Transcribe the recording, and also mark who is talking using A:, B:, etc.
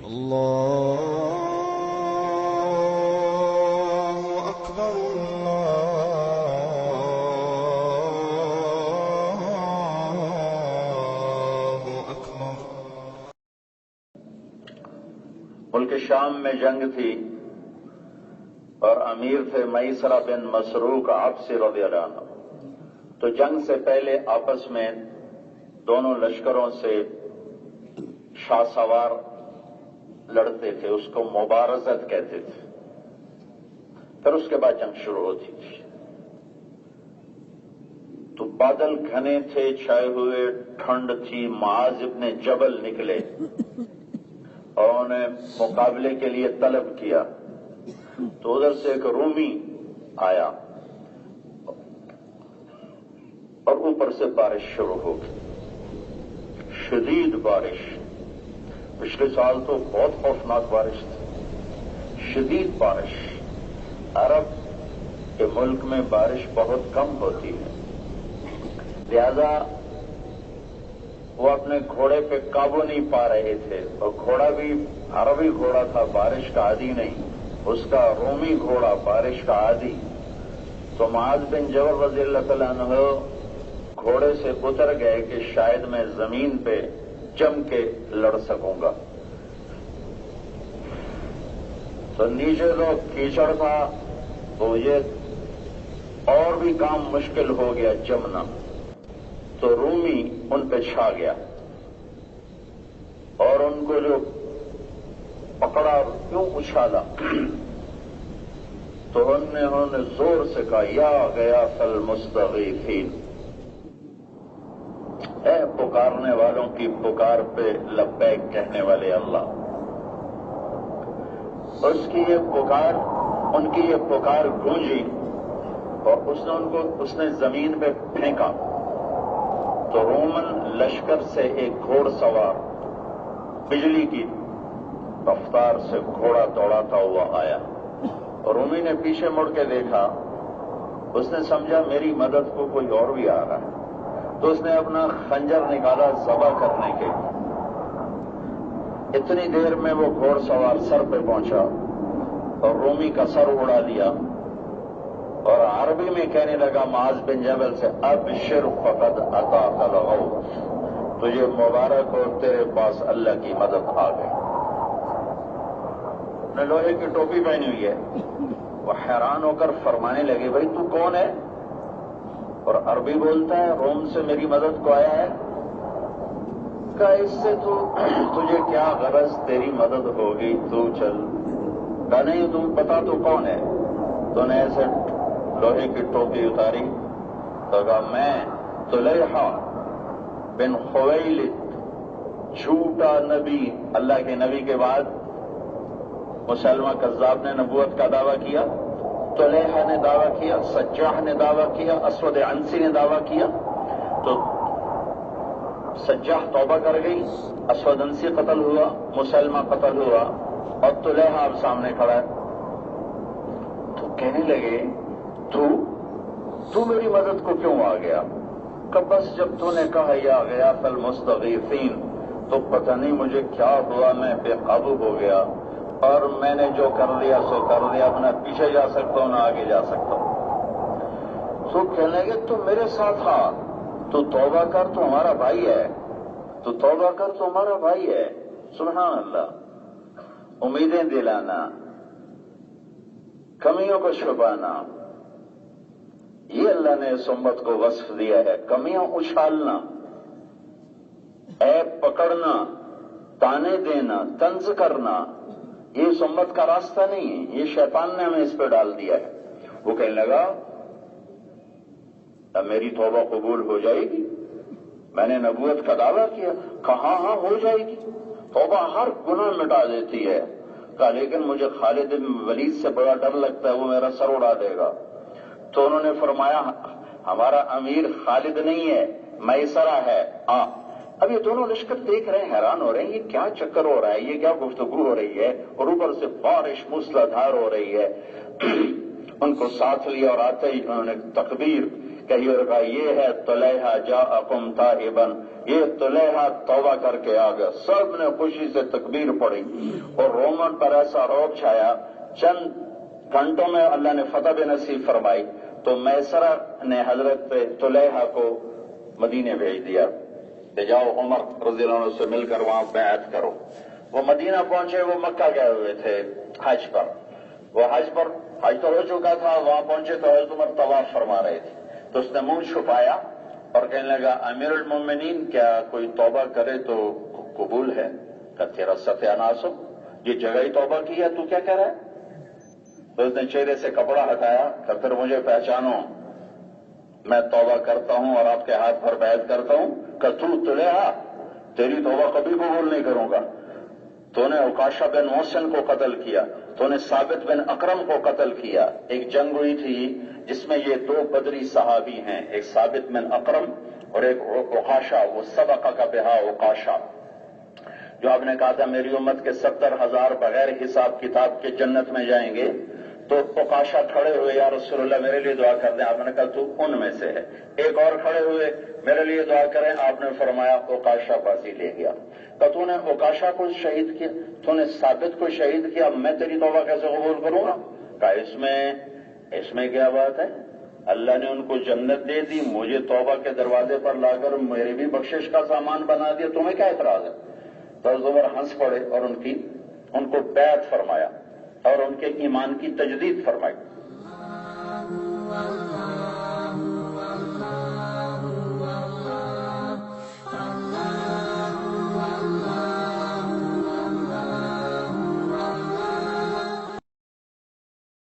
A: الله أكبر الله أكبر.
B: ملک شام میں جنگ تھی اور امیر تھے میسرہ بن مسروق عبسی رضی اللہ عنہ. تو جنگ سے پہلے آپس میں دونوں لشکروں سے شاہ سوار لڑتے تھے، اس کو مبارزت کہتے تھے. پھر اس کے بعد جنگ شروع ہوتی تھی. تو بادل گھنے تھے، چھائے ہوئے، ٹھنڈ تھی. معاذ ابن جبل نکلے اور انہیں مقابلے کے لیے طلب کیا. تو ادھر سے ایک رومی آیا اور اوپر سے بارش شروع ہو گئی، شدید بارش. پچھلے سال تو بہت خوفناک بارش تھی، شدید بارش. عرب کے ملک میں بارش بہت کم ہوتی ہے، لہذا وہ اپنے گھوڑے پہ قابو نہیں پا رہے تھے. اور گھوڑا بھی عربی گھوڑا تھا، بارش کا عادی نہیں. اس کا رومی گھوڑا بارش کا عادی. تو معاذ بن جبل رضی اللہ تعالیٰ عنہ گھوڑے سے اتر گئے کہ شاید میں زمین پہ جم کے لڑ سکوں گا. تو نیچے تو کیچڑ تھا، تو یہ اور بھی کام مشکل ہو گیا جمنا. تو رومی ان پہ چھا گیا اور ان کو جو پکڑا کیوں اچھالا. تو انہوں نے زور سے کہا یا غیاث المستغیثین، اے پکارنے والوں کی پکار پہ لبیک کہنے والے اللہ. اس کی یہ پکار، ان کی یہ پکار گونجی اور اس نے زمین پہ پھینکا. تو رومن لشکر سے ایک گھوڑ سوار بجلی کی رفتار سے گھوڑا دوڑاتا ہوا آیا. اور رومی نے پیچھے مڑ کے دیکھا، اس نے سمجھا میری مدد کو کوئی اور بھی آ رہا ہے. تو اس نے اپنا خنجر نکالا ذبح کرنے کے. اتنی دیر میں وہ گھوڑ سوار سر پہ پہنچا اور رومی کا سر اڑا دیا اور عربی میں کہنے لگا معاذ بن جبل سے ابشر فقد اتاک الغوث، تجھے مبارک ہو، تیرے پاس اللہ کی مدد آ گئی. نے لوہے کی ٹوپی پہنی ہوئی ہے. وہ حیران ہو کر فرمانے لگے بھائی تو کون ہے؟ اور عربی بولتا ہے، روم سے میری مدد کو آیا ہے. کہا اس سے تجھے کیا غرض، تیری مدد ہوگی، تو چل. کہا نہیں تم بتا تو کون ہے. تو نے ایسے لوہے کی ٹوپی اتاری تو کہا میں طلیحہ بن خویلد، جھوٹا نبی. اللہ کے نبی کے بعد مسلمہ کذاب نے نبوت کا دعویٰ کیا، طلیحہ نے دعویٰ کیا، سجاح نے دعویٰ کیا، اسود عنسی نے دعویٰ کیا. تو سجاح توبہ کر گئی، اسود عنسی قتل ہوا، مسلمہ قتل ہوا اور طلیحہ اب سامنے کھڑا ہے. تو کہنے لگے تو میری مدد کو کیوں آ گیا؟ کہ بس جب تو نے کہا یا غیاث المستغیثین تو پتہ نہیں مجھے کیا ہوا، میں بے قابو ہو گیا اور میں نے جو کر لیا سو کر لیا. نہ پیچھے جا سکتا ہوں نہ آگے جا سکتا ہوں. تو کہنے لگے تو میرے ساتھ آ، تو توبہ کر، تو ہمارا بھائی ہے، تو توبہ کر، تو ہمارا بھائی ہے. سبحان اللہ. امیدیں دلانا، کمیوں کو چھپانا، یہ اللہ نے اس امت کو وصف دیا ہے. کمیاں اچھالنا، عیب پکڑنا، تانے دینا، طنز کرنا، یہ اس امت کا راستہ نہیں ہے. یہ شیطان نے ہمیں اس پہ ڈال دیا ہے. وہ کہنے لگا اب میری توبہ قبول ہو جائے گی، میں نے نبوت کا دعویٰ کیا. کہا ہاں ہو جائے گی، توبہ ہر گناہ مٹا دیتی ہے. کہا لیکن مجھے خالد بن ولید سے بڑا ڈر لگتا ہے، وہ میرا سر اڑا دے گا. تو انہوں نے فرمایا ہمارا امیر خالد نہیں ہے، میسرہ ہے. اب یہ دونوں لشکر دیکھ رہے ہیں، حیران ہو رہے ہیں یہ کیا چکر ہو رہا ہے، یہ کیا گفتگو ہو رہی ہے، اور اوپر سے بارش موسلادھار ہو رہی ہے. ان کو ساتھ لیا اور آتے ہی انہوں نے تکبیر کہی اور کہا یہ ہے طلیحہ جاءکم تائبا یہ طلحہ توبہ کر کے آ گیا. سب نے خوشی سے تکبیر پڑھی اور رومن پر ایسا رعب چھایا. چند گھنٹوں میں اللہ نے فتح بھی نصیب فرمائی. تو میسرہ نے حضرت طلحہ کو مدینے بھیج دیا کہ جاؤ عمر رضی اللہ عنہ سے مل کر وہاں بیعت کرو. وہ مدینہ پہنچے. وہ مکہ گئے ہوئے تھے حج پر. وہ حج تو ہو چکا تھا. وہاں پہنچے تو حضرت عمر طواف فرما رہے تھے. تو اس نے منہ چھپایا اور کہنے لگا امیر المومنین کیا کوئی توبہ کرے تو قبول ہے؟ کہ تیرا ستیہ ناس ہو، یہ جگہ ہی توبہ کی ہے، تو کیا کہہ رہا ہے؟ تو اس نے چہرے سے کپڑا ہٹایا کہ پھر مجھے پہچانو، میں توبہ کرتا ہوں اور آپ کے ہاتھ پر بیعت کرتا ہوں کہ تو طلحہ تیری توبہ کبھی قبول نہیں کروں گا. تو نے عکاشہ بن محسن کو قتل کیا، تو نے ثابت بن اکرم کو قتل کیا. ایک جنگ ہوئی تھی جس میں یہ 2 بدری صحابی ہیں، ایک ثابت بن اکرم اور ایک عکاشہ. وہ سبق کا بہا عکاشہ جو آپ نے کہا تھا میری امت کے 70,000 بغیر حساب کتاب کے جنت میں جائیں گے. تو عکاشہ کھڑے ہوئے یا رسول اللہ میرے لیے دعا کر دیں. آپ نے کہا تو ان میں سے ہے. ایک اور کھڑے ہوئے میرے لیے دعا کریں. آپ نے فرمایا عکاشہ بازی لے گیا. کہ تو نے عکاشہ کو شہید کیا، تو نے ثابت کو شہید کیا، میں تیری توبہ کیسے قبول کروں گا؟ کہ اس میں کیا بات ہے؟ اللہ نے ان کو جنت دے دی، مجھے توبہ کے دروازے پر لا کر میری بھی بخشش کا سامان بنا دیا، تمہیں کیا اعتراض ہے؟ تو عمر ہنس پڑے اور ان کو بیعت فرمایا اور ان کے ایمان کی تجدید فرمائی.